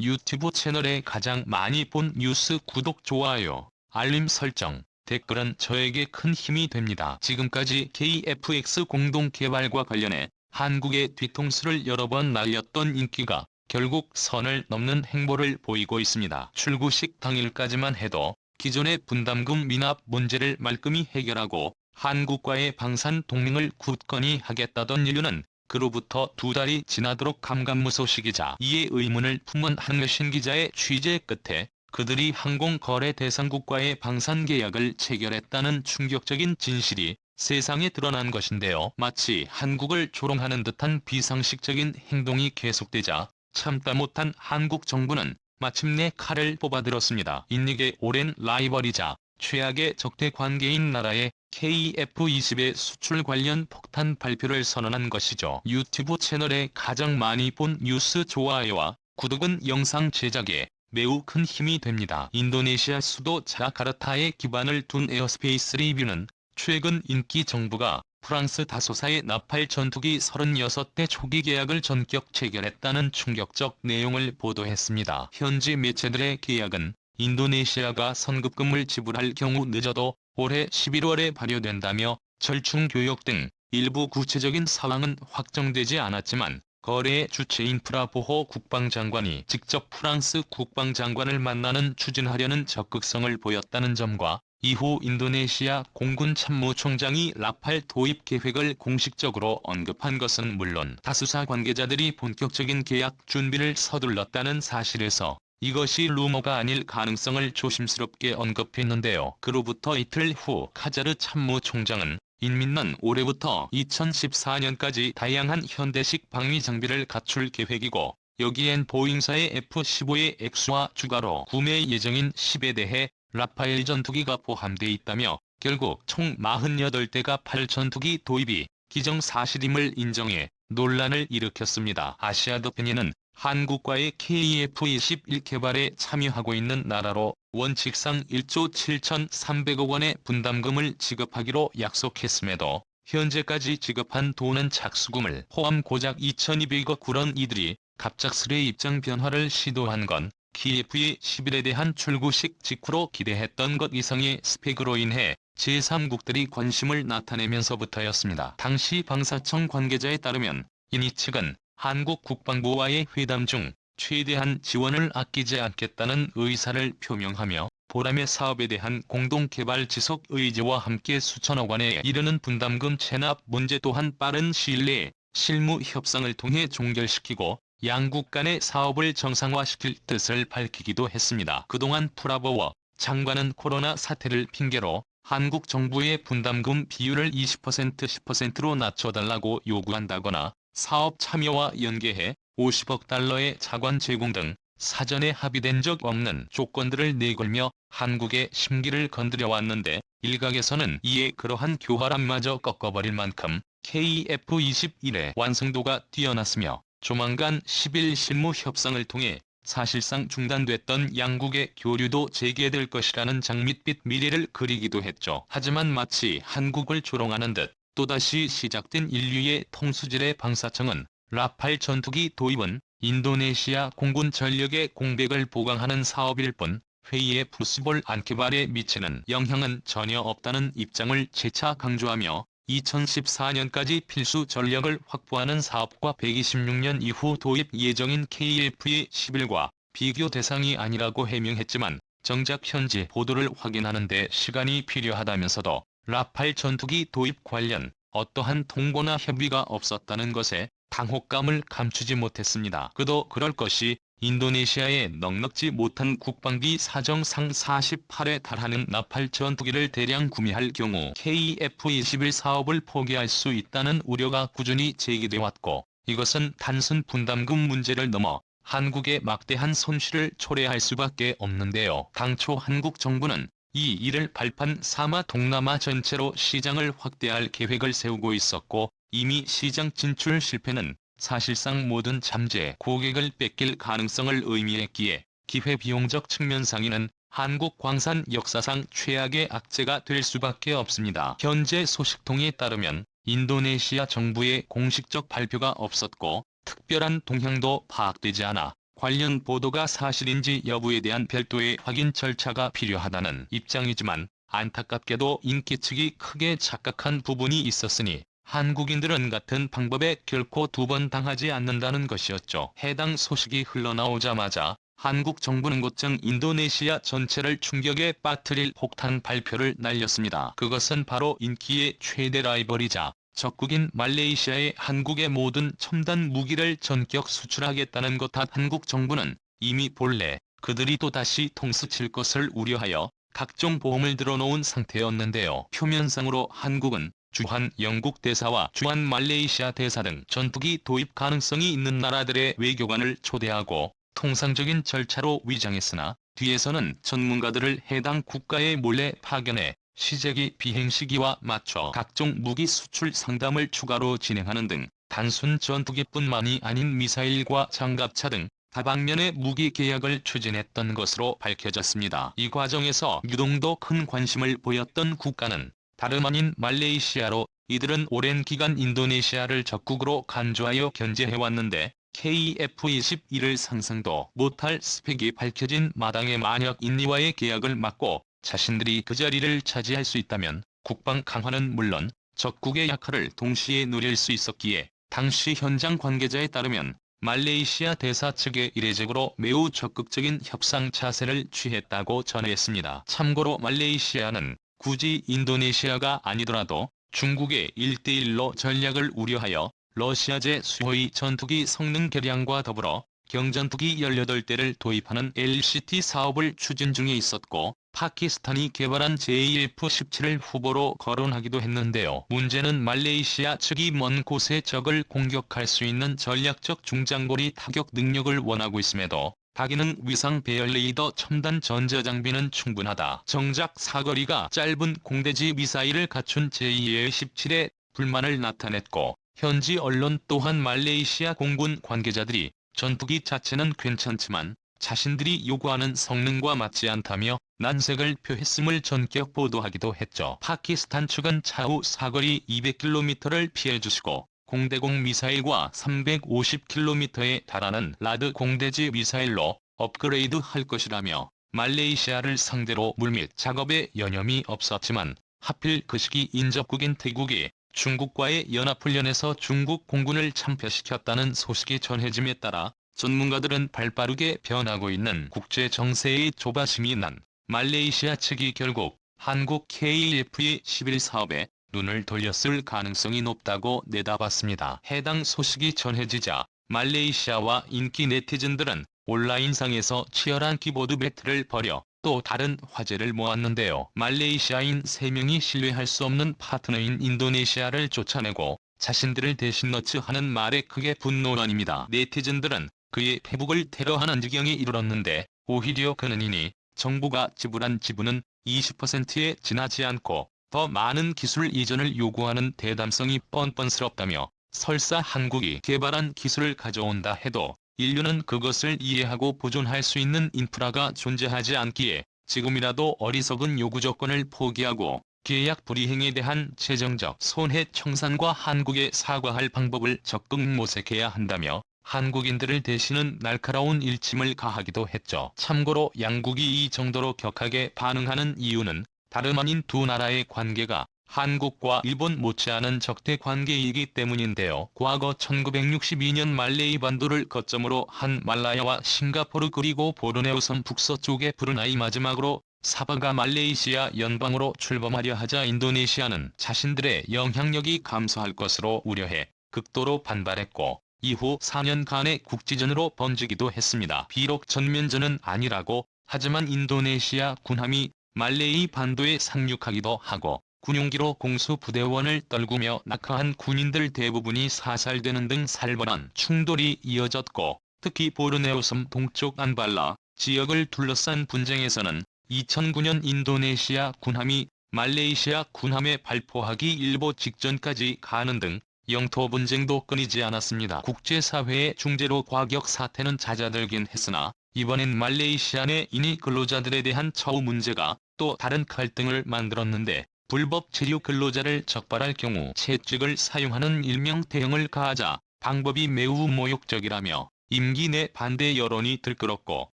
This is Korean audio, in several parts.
유튜브 채널에 가장 많이 본 뉴스 구독, 좋아요, 알림 설정, 댓글은 저에게 큰 힘이 됩니다. 지금까지 KFX 공동 개발과 관련해 한국의 뒤통수를 여러 번 날렸던 인기가 결국 선을 넘는 행보를 보이고 있습니다. 출구식 당일까지만 해도 기존의 분담금 미납 문제를 말끔히 해결하고 한국과의 방산 동맹을 굳건히 하겠다던 인류는 그로부터 2달이 지나도록 감감무소식이자 이에 의문을 품은 한매신 기자의 취재 끝에 그들이 항공거래대상국과의 방산계약을 체결했다는 충격적인 진실이 세상에 드러난 것인데요. 마치 한국을 조롱하는 듯한 비상식적인 행동이 계속되자 참다 못한 한국 정부는 마침내 칼을 뽑아들었습니다. 인력의 오랜 라이벌이자 최악의 적대 관계인 나라의 KF-20의 수출 관련 폭탄 발표를 선언한 것이죠. 유튜브 채널에 가장 많이 본 뉴스 좋아요와 구독은 영상 제작에 매우 큰 힘이 됩니다. 인도네시아 수도 자카르타에 기반을 둔 에어스페이스 리뷰는 최근 인기 정부가 프랑스 다소사의 나팔 전투기 36대 초기 계약을 전격 체결했다는 충격적 내용을 보도했습니다. 현지 매체들의 계약은 인도네시아가 선급금을 지불할 경우 늦어도 올해 11월에 발효된다며 절충 교역 등 일부 구체적인 사항은 확정되지 않았지만 거래의 주체 인프라보호 국방장관이 직접 프랑스 국방장관을 만나는 추진하려는 적극성을 보였다는 점과 이후 인도네시아 공군 참모총장이 라팔 도입 계획을 공식적으로 언급한 것은 물론 다수사 관계자들이 본격적인 계약 준비를 서둘렀다는 사실에서 이것이 루머가 아닐 가능성을 조심스럽게 언급했는데요. 그로부터 이틀 후 카자르 참모총장은 인민은 올해부터 2014년까지 다양한 현대식 방위 장비를 갖출 계획이고 여기엔 보잉사의 F-15의 액수와 추가로 구매 예정인 10에 대해 라파엘 전투기가 포함돼 있다며 결국 총 48대가 8전투기 도입이 기정사실임을 인정해 논란을 일으켰습니다. 아시아더페니는 한국과의 KF-21 개발에 참여하고 있는 나라로 원칙상 1조 7,300억 원의 분담금을 지급하기로 약속했음에도 현재까지 지급한 돈은 착수금을 포함 고작 2,200억 그런 이들이 갑작스레 입장 변화를 시도한 건 KF-21에 대한 출구식 직후로 기대했던 것 이상의 스펙으로 인해 제3국들이 관심을 나타내면서부터였습니다. 당시 방사청 관계자에 따르면 이니 측은 한국 국방부와의 회담 중 최대한 지원을 아끼지 않겠다는 의사를 표명하며 보람의 사업에 대한 공동개발 지속 의지와 함께 수천억 원에 이르는 분담금 체납 문제 또한 빠른 시일 내에 실무 협상을 통해 종결시키고 양국 간의 사업을 정상화시킬 뜻을 밝히기도 했습니다. 그동안 프라보워 장관은 코로나 사태를 핑계로 한국 정부의 분담금 비율을 20% 10%로 낮춰달라고 요구한다거나 사업 참여와 연계해 50억 달러의 자관 제공 등 사전에 합의된 적 없는 조건들을 내걸며 한국의 심기를 건드려 왔는데 일각에서는 이에 그러한 교활함마저 꺾어버릴 만큼 KF-21의 완성도가 뛰어났으며 조만간 10일 실무 협상을 통해 사실상 중단됐던 양국의 교류도 재개될 것이라는 장밋빛 미래를 그리기도 했죠. 하지만 마치 한국을 조롱하는 듯 또다시 시작된 인류의 통수질의 방사청은 라팔 전투기 도입은 인도네시아 공군 전력의 공백을 보강하는 사업일 뿐 회의의 부스볼 안개발에 미치는 영향은 전혀 없다는 입장을 재차 강조하며 2014년까지 필수 전력을 확보하는 사업과 126년 이후 도입 예정인 KF-11과 비교 대상이 아니라고 해명했지만 정작 현지 보도를 확인하는 데 시간이 필요하다면서도 라팔 전투기 도입 관련 어떠한 통보나 협의가 없었다는 것에 당혹감을 감추지 못했습니다. 그도 그럴 것이 인도네시아의 넉넉지 못한 국방비 사정상 48에 달하는 라팔 전투기를 대량 구매할 경우 KF-21 사업을 포기할 수 있다는 우려가 꾸준히 제기돼 왔고 이것은 단순 분담금 문제를 넘어 한국의 막대한 손실을 초래할 수밖에 없는데요. 당초 한국 정부는 이 일을 발판 삼아 동남아 전체로 시장을 확대할 계획을 세우고 있었고 이미 시장 진출 실패는 사실상 모든 잠재 고객을 뺏길 가능성을 의미했기에 기회비용적 측면상에는 한국 광산 역사상 최악의 악재가 될 수밖에 없습니다. 현재 소식통에 따르면 인도네시아 정부의 공식적 발표가 없었고 특별한 동향도 파악되지 않아 관련 보도가 사실인지 여부에 대한 별도의 확인 절차가 필요하다는 입장이지만 안타깝게도 인기 측이 크게 착각한 부분이 있었으니 한국인들은 같은 방법에 결코 두 번 당하지 않는다는 것이었죠. 해당 소식이 흘러나오자마자 한국 정부는 곧장 인도네시아 전체를 충격에 빠뜨릴 폭탄 발표를 날렸습니다. 그것은 바로 인기의 최대 라이벌이자 적국인 말레이시아에 한국의 모든 첨단 무기를 전격 수출하겠다는 것. 한국 정부는 이미 본래 그들이 또다시 통수칠 것을 우려하여 각종 보험을 들어놓은 상태였는데요. 표면상으로 한국은 주한 영국 대사와 주한 말레이시아 대사 등 전투기 도입 가능성이 있는 나라들의 외교관을 초대하고 통상적인 절차로 위장했으나 뒤에서는 전문가들을 해당 국가에 몰래 파견해 시제기 비행 시기와 맞춰 각종 무기 수출 상담을 추가로 진행하는 등 단순 전투기뿐만이 아닌 미사일과 장갑차 등 다방면의 무기 계약을 추진했던 것으로 밝혀졌습니다. 이 과정에서 유동도 큰 관심을 보였던 국가는 다름 아닌 말레이시아로 이들은 오랜 기간 인도네시아를 적국으로 간주하여 견제해왔는데 KF-21을 상상도 못할 스펙이 밝혀진 마당에 만약 인니와의 계약을 맺고 자신들이 그 자리를 차지할 수 있다면 국방 강화는 물론 적국의 약화를 동시에 누릴 수 있었기에 당시 현장 관계자에 따르면 말레이시아 대사 측에 이례적으로 매우 적극적인 협상 자세를 취했다고 전했습니다. 참고로 말레이시아는 굳이 인도네시아가 아니더라도 중국의 1대1로 전략을 우려하여 러시아제 수호의 전투기 성능 개량과 더불어 경전투기 18대를 도입하는 LCT 사업을 추진 중에 있었고 파키스탄이 개발한 JF-17을 후보로 거론하기도 했는데요. 문제는 말레이시아 측이 먼 곳의 적을 공격할 수 있는 전략적 중장거리 타격 능력을 원하고 있음에도 다기능 위상 배열 레이더 첨단 전자장비는 충분하다. 정작 사거리가 짧은 공대지 미사일을 갖춘 JF-17에 불만을 나타냈고 현지 언론 또한 말레이시아 공군 관계자들이 전투기 자체는 괜찮지만 자신들이 요구하는 성능과 맞지 않다며 난색을 표했음을 전격 보도하기도 했죠. 파키스탄 측은 차후 사거리 200km를 피해주시고 공대공 미사일과 350km에 달하는 라드 공대지 미사일로 업그레이드할 것이라며 말레이시아를 상대로 물밑 작업에 여념이 없었지만 하필 그 시기 인접국인 태국이 중국과의 연합훈련에서 중국 공군을 참패시켰다는 소식이 전해짐에 따라 전문가들은 발빠르게 변하고 있는 국제 정세의 조바심이 난 말레이시아 측이 결국 한국 KF-21 사업에 눈을 돌렸을 가능성이 높다고 내다봤습니다. 해당 소식이 전해지자 말레이시아와 인기 네티즌들은 온라인상에서 치열한 키보드 배틀을 벌여 또 다른 화제를 모았는데요. 말레이시아인 3명이 신뢰할 수 없는 파트너인 인도네시아를 쫓아내고 자신들을 대신 넣지 하는 말에 크게 분노란입니다. 네티즌들은 그의 페북을 테러하는 지경에 이르렀는데 오히려 그는 이니 정부가 지불한 지분은 20%에 지나지 않고 더 많은 기술 이전을 요구하는 대담성이 뻔뻔스럽다며 설사 한국이 개발한 기술을 가져온다 해도 인류는 그것을 이해하고 보존할 수 있는 인프라가 존재하지 않기에 지금이라도 어리석은 요구 조건을 포기하고 계약 불이행에 대한 재정적 손해 청산과 한국에 사과할 방법을 적극 모색해야 한다며 한국인들을 대신은 날카로운 일침을 가하기도 했죠. 참고로 양국이 이 정도로 격하게 반응하는 이유는 다름 아닌 두 나라의 관계가 한국과 일본 못지않은 적대 관계이기 때문인데요. 과거 1962년 말레이 반도를 거점으로 한 말라야와 싱가포르 그리고 보르네오 섬 북서쪽의 브루나이 마지막으로 사바가 말레이시아 연방으로 출범하려 하자 인도네시아는 자신들의 영향력이 감소할 것으로 우려해 극도로 반발했고 이후 4년간의 국지전으로 번지기도 했습니다. 비록 전면전은 아니라고 하지만 인도네시아 군함이 말레이 반도에 상륙하기도 하고 군용기로 공수부대원을 떨구며 낙하한 군인들 대부분이 사살되는 등 살벌한 충돌이 이어졌고 특히 보르네오 섬 동쪽 안발라 지역을 둘러싼 분쟁에서는 2009년 인도네시아 군함이 말레이시아 군함에 발포하기 일보 직전까지 가는 등 영토 분쟁도 끊이지 않았습니다. 국제사회의 중재로 과격 사태는 잦아들긴 했으나 이번엔 말레이시아 내 인이 근로자들에 대한 처우 문제가 또 다른 갈등을 만들었는데 불법 체류 근로자를 적발할 경우 채찍을 사용하는 일명 대형을 가하자 방법이 매우 모욕적이라며 임기 내 반대 여론이 들끓었고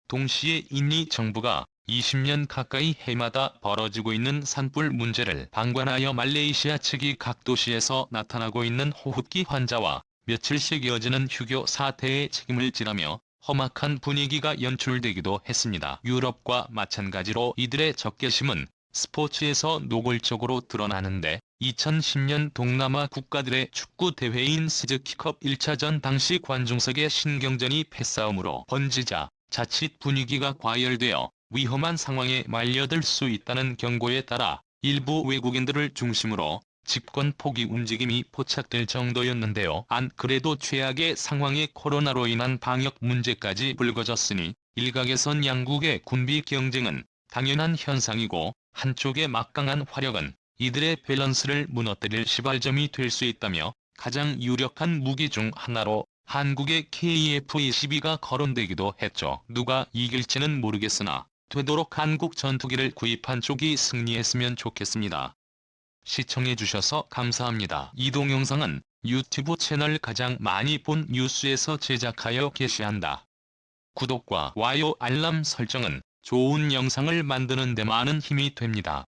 동시에 인리 정부가 20년 가까이 해마다 벌어지고 있는 산불 문제를 방관하여 말레이시아 측이 각 도시에서 나타나고 있는 호흡기 환자와 며칠씩 이어지는 휴교 사태의 책임을 지라며 험악한 분위기가 연출되기도 했습니다. 유럽과 마찬가지로 이들의 적개심은 스포츠에서 노골적으로 드러나는데 2010년 동남아 국가들의 축구 대회인 스즈키컵 1차전 당시 관중석의 신경전이 패싸움으로 번지자 자칫 분위기가 과열되어 위험한 상황에 말려들 수 있다는 경고에 따라 일부 외국인들을 중심으로 집권 포기 움직임이 포착될 정도였는데요. 안 그래도 최악의 상황에 코로나로 인한 방역 문제까지 불거졌으니 일각에선 양국의 군비 경쟁은 당연한 현상이고 한쪽의 막강한 화력은 이들의 밸런스를 무너뜨릴 시발점이 될 수 있다며 가장 유력한 무기 중 하나로 한국의 KF-22가 거론되기도 했죠. 누가 이길지는 모르겠으나 되도록 한국 전투기를 구입한 쪽이 승리했으면 좋겠습니다. 시청해주셔서 감사합니다. 이 동영상은 유튜브 채널 가장 많이 본 뉴스에서 제작하여 게시한다. 구독과 좋아요 알람 설정은 좋은 영상을 만드는 데 많은 힘이 됩니다.